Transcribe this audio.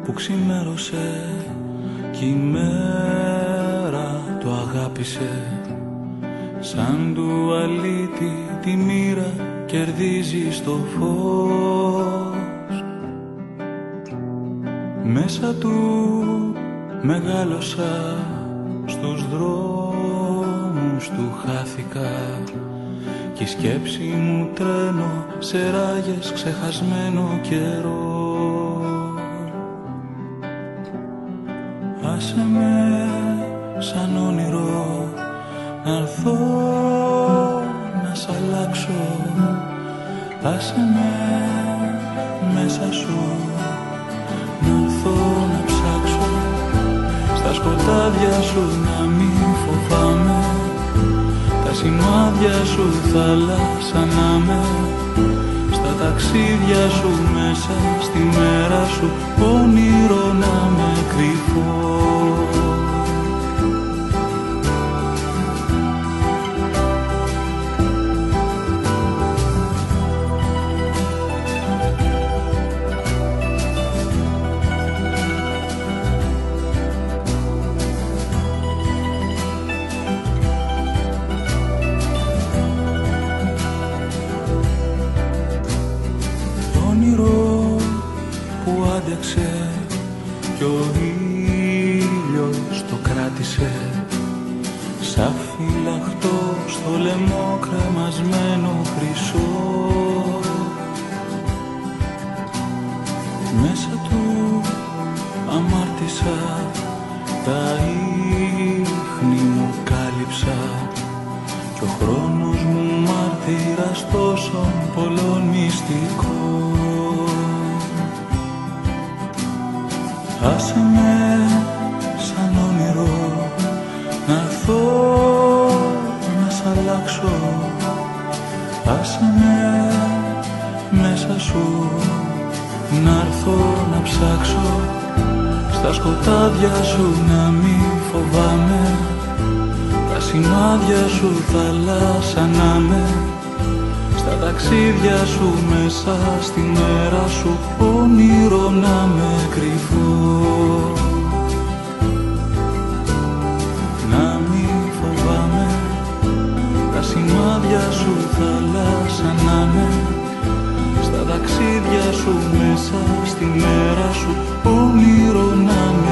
που ξημέρωσε κι η μέρα το αγάπησε. Σαν του αλήτη τη μοίρα κερδίζει στο φως. Μέσα του μεγάλωσα, στους δρόμους του χάθηκα κι η σκέψη μου τρένο σε ράγες ξεχασμένο καιρό. Άσε με σαν όνειρο να'ρθώ να σ' αλλάξω. Άσε με μέσα σου να'ρθώ να ψάξω. Στα σκοτάδια σου να μη φοβάμαι, τα σημάδια σου θάλασσα να με. Στα ταξίδια σου μέσα στη μέρα σου όνειρο να με κρυφώ. Κι ο ήλιος το κράτησε σαν φυλαχτό στο λαιμό κρεμασμένο χρυσό. Μέσα του αμάρτησα, τα ίχνη μου κάλυψα κι ο χρόνος μου μάρτυρας τόσων πολλών μυστικών. Άσε με σαν όνειρο να'ρθώ να σ' αλλάξω. Άσε με μέσα σου να'ρθώ να ψάξω. Στα σκοτάδια σου να μη φοβάμαι, τα σημάδια σου θάλασσα να με. Στα ταξίδια σου μέσα στη μέρα σου όνειρο να με κρυφώ. Να μη φοβάμαι, τα σημάδια σου θάλασσα να με. Στα ταξίδια σου μέσα στη μέρα σου όνειρο να με